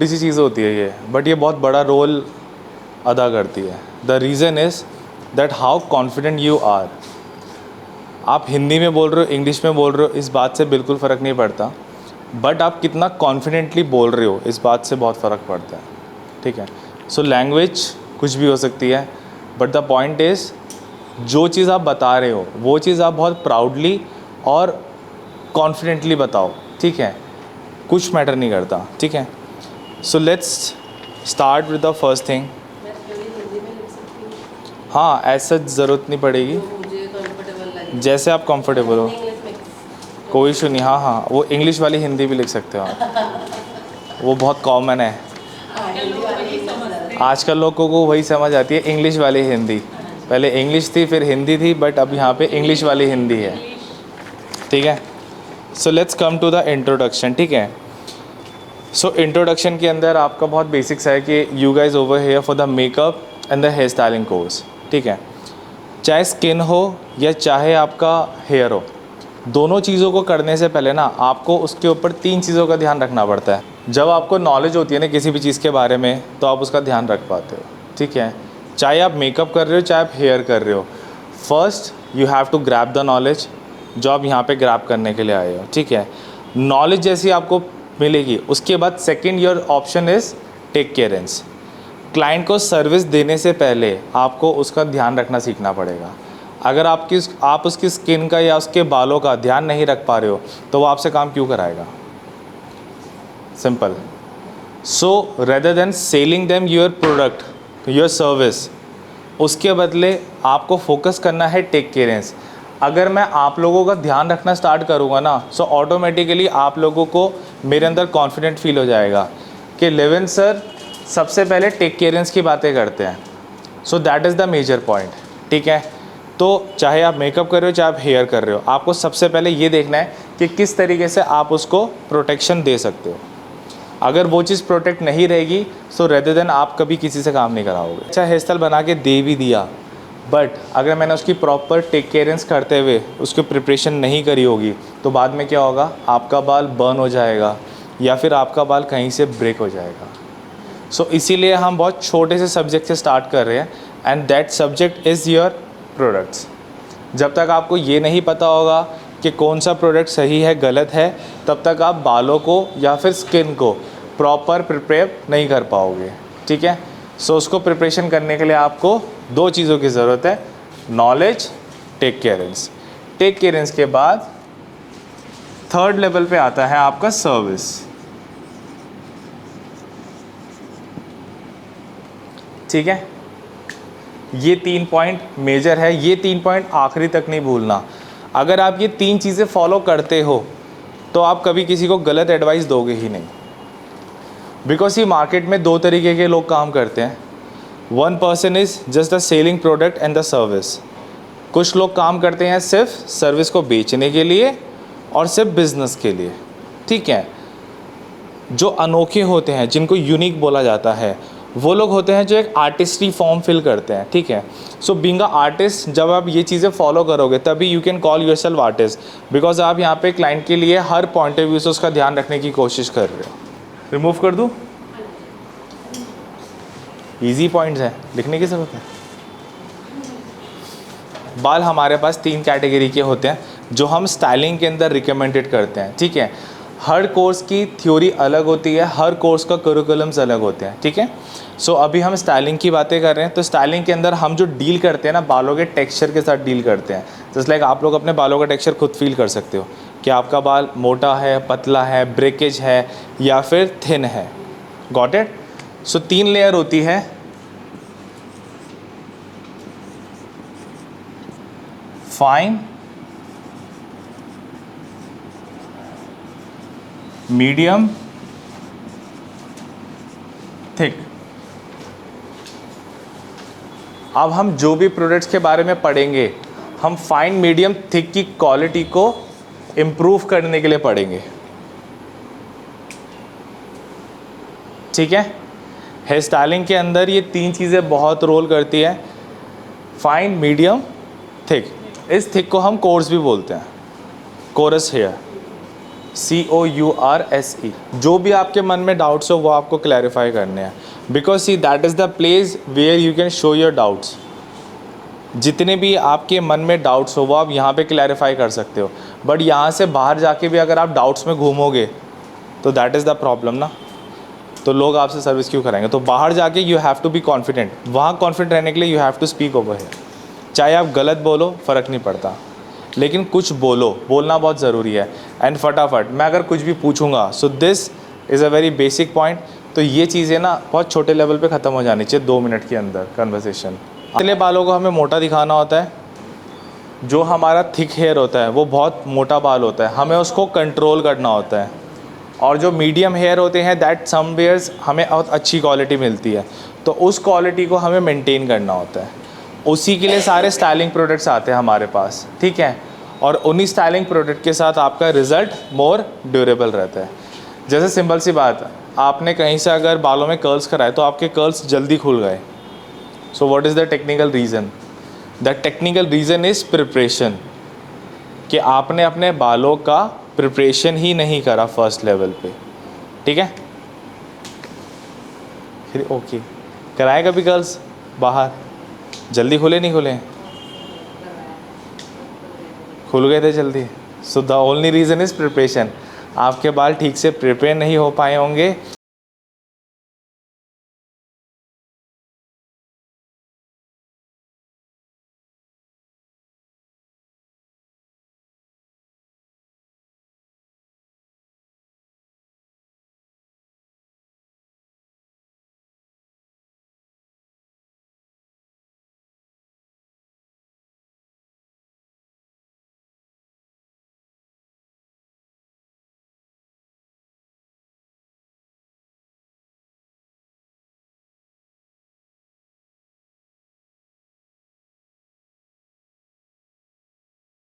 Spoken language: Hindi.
सी चीज़ होती है ये, बट ये बहुत बड़ा रोल अदा करती है। The reason is that how confident you are. आप हिंदी में बोल रहे हो, इंग्लिश में बोल रहे हो, इस बात से बिल्कुल फ़र्क नहीं पड़ता, बट आप कितना कॉन्फिडेंटली बोल रहे हो इस बात से बहुत फ़र्क पड़ता है। ठीक है, सो लैंग्वेज कुछ भी हो सकती है, बट द पॉइंट इज़ जो चीज़ आप बता रहे हो वो चीज़ आप बहुत प्राउडली और कॉन्फिडेंटली बताओ। ठीक है, कुछ मैटर नहीं करता। ठीक है, so let's start with the first thing. हाँ, ऐसा ज़रूरत नहीं पड़ेगी, जैसे आप कंफर्टेबल हो, कोई इशू नहीं। हाँ हाँ, वो इंग्लिश वाली हिंदी भी लिख सकते हो आप, वो बहुत कॉमन है। आजकल लोगों को वही समझ आती है, इंग्लिश वाली हिंदी। पहले इंग्लिश थी, फिर हिंदी थी, बट अब यहाँ पे इंग्लिश वाली हिंदी है। ठीक है, so let's come to the introduction. ठीक है, सो इंट्रोडक्शन के अंदर आपका बहुत बेसिक्स है कि you guys over here for the makeup and the hair styling course. ठीक है, चाहे स्किन हो या चाहे आपका हेयर हो, दोनों चीज़ों को करने से पहले ना आपको उसके ऊपर 3 चीज़ों का ध्यान रखना पड़ता है। जब आपको नॉलेज होती है ना किसी भी चीज़ के बारे में, तो आप उसका ध्यान रख पाते हो। ठीक है, चाहे आप मेकअप कर रहे हो चाहे आप हेयर कर रहे हो, first you have to grab the knowledge जो आप यहाँ पे ग्रैब करने के लिए आए हो। ठीक है, नॉलेज जैसी आपको मिलेगी, उसके बाद second your option is take clearance. Client को सर्विस देने से पहले आपको उसका ध्यान रखना सीखना पड़ेगा। अगर आप उसकी स्किन का या उसके बालों का ध्यान नहीं रख पा रहे हो तो वो आपसे काम क्यों कराएगा? Simple. So rather than selling them your product your service, उसके बदले आपको फोकस करना है टेक केयरेंस। अगर मैं आप लोगों का ध्यान रखना स्टार्ट करूँगा ना, सो ऑटोमेटिकली आप लोगों को मेरे अंदर कॉन्फिडेंट फील हो जाएगा कि लेविन सर सबसे पहले टेक केयरेंस की बातें करते हैं। So that is the major point. ठीक है, तो चाहे आप मेकअप कर रहे हो चाहे आप हेयर कर रहे हो, आपको सबसे पहले ये देखना है कि किस तरीके से आप उसको प्रोटेक्शन दे सकते हो। अगर वो चीज़ प्रोटेक्ट नहीं रहेगी, सो रेदर देन आप कभी किसी से काम नहीं कराओगे। अच्छा हेयर स्टाइल बना के दे भी दिया, बट अगर मैंने उसकी प्रॉपर टेक केयरेंस करते हुए उसकी प्रिपरेशन नहीं करी होगी, तो बाद में क्या होगा, आपका बाल बर्न हो जाएगा या फिर आपका बाल कहीं से ब्रेक हो जाएगा। सो इसीलिए हम बहुत छोटे से सब्जेक्ट से स्टार्ट कर रहे हैं, and that subject is your products. जब तक आपको ये नहीं पता होगा कि कौन सा प्रोडक्ट सही है गलत है, तब तक आप बालों को या फिर स्किन को प्रॉपर प्रिपेयर नहीं कर पाओगे। ठीक है, सो उसको प्रिपरेशन करने के लिए आपको 2 चीज़ों की ज़रूरत है, नॉलेज, टेक केयरेंस। टेक केयरेंस के बाद थर्ड लेवल पे आता है आपका सर्विस। ठीक है, ये 3 पॉइंट मेजर है, ये 3 पॉइंट आखिरी तक नहीं भूलना। अगर आप ये 3 चीज़ें फॉलो करते हो तो आप कभी किसी को गलत एडवाइस दोगे ही नहीं। बिकॉज ये मार्केट में 2 तरीके के लोग काम करते हैं। One person is just the selling product and the service. कुछ लोग काम करते हैं सिर्फ सर्विस को बेचने के लिए और सिर्फ बिजनेस के लिए। ठीक है, जो अनोखे होते हैं, जिनको यूनिक बोला जाता है, वो लोग होते हैं जो एक आर्टिस्ट्री फॉर्म फिल करते हैं। ठीक है, सो बीइंग अ आर्टिस्ट, जब आप ये चीज़ें फॉलो करोगे तभी you can call yourself artist, because आप यहाँ पे क्लाइंट के लिए हर पॉइंट ऑफ व्यू से उसका ध्यान रखने की कोशिश कर रहे हो। रिमूव कर दूँ? ईजी पॉइंट्स हैं, लिखने की ज़रूरत है। बाल हमारे पास 3 कैटेगरी के होते हैं जो हम स्टाइलिंग के अंदर रिकमेंडेड करते हैं। ठीक है, हर कोर्स की थ्योरी अलग होती है, हर कोर्स का करिकुलम्स अलग होते हैं। ठीक है, सो अभी हम स्टाइलिंग की बातें कर रहे हैं, तो स्टाइलिंग के अंदर हम जो डील करते हैं ना, बालों के टेक्सचर के साथ डील करते हैं। जस्ट लाइक आप लोग अपने बालों का टेक्सचर खुद फील कर सकते हो कि आपका बाल मोटा है, पतला है, ब्रेकेज है या फिर थिन है। Got it? सो 3 लेयर होती है, फाइन, मीडियम, थिक। अब हम जो भी प्रोडक्ट्स के बारे में पढ़ेंगे, हम फाइन, मीडियम, थिक की क्वालिटी को इम्प्रूव करने के लिए पढ़ेंगे। ठीक है, हेयर स्टाइलिंग के अंदर ये 3 चीज़ें बहुत रोल करती है, फाइन, मीडियम, थिक। इस थिक को हम कोर्स भी बोलते हैं, कोरस हेयर। COURSE। जो भी आपके मन में डाउट्स हो वो आपको क्लैरिफाई करने हैं, because see that is the place where you can show your doubts. जितने भी आपके मन में डाउट्स हो वो आप यहाँ पे क्लैरिफाई कर सकते हो, बट यहाँ से बाहर जाके भी अगर आप डाउट्स में घूमोगे तो दैट इज़ द प्रॉब्लम ना, तो लोग आपसे सर्विस क्यों कराएंगे। तो बाहर जाके you have to be confident, वहाँ कॉन्फिडेंट रहने के लिए you have to speak over here. चाहे आप गलत बोलो फ़र्क नहीं पड़ता, लेकिन कुछ बोलो, बोलना बहुत ज़रूरी है। एंड फटाफट मैं अगर कुछ भी पूछूंगा, so this is a very basic point. तो ये चीज़ें ना बहुत छोटे लेवल पे ख़त्म हो जानी चाहिए 2 मिनट के अंदर कन्वर्सेशन। पतले बालों को हमें मोटा दिखाना होता है, जो हमारा थिक हेयर होता है वो बहुत मोटा बाल होता है, हमें उसको कंट्रोल करना होता है। और जो मीडियम हेयर होते हैं दैट समवेयर्स हमें बहुत अच्छी क्वालिटी मिलती है, तो उस क्वालिटी को हमें मेंटेन करना होता है। उसी के लिए सारे स्टाइलिंग प्रोडक्ट्स आते हैं हमारे पास, ठीक है। और उन्हीं स्टाइलिंग प्रोडक्ट के साथ आपका रिज़ल्ट मोर ड्यूरेबल रहता है। जैसे सिंपल सी बात, आपने कहीं से अगर बालों में कर्ल्स कराए तो आपके कर्ल्स जल्दी खुल गए। So what is the technical reason? The technical reason is preparation, कि आपने अपने बालों का प्रिपरेशन ही नहीं करा फर्स्ट लेवल पे, ठीक है। फिर ओके कराए कभी कर्ल्स बाहर, जल्दी खुले नहीं खुले? खुल गए थे जल्दी। So the only reason is preparation. आपके बाल ठीक से प्रिपेयर नहीं हो पाए होंगे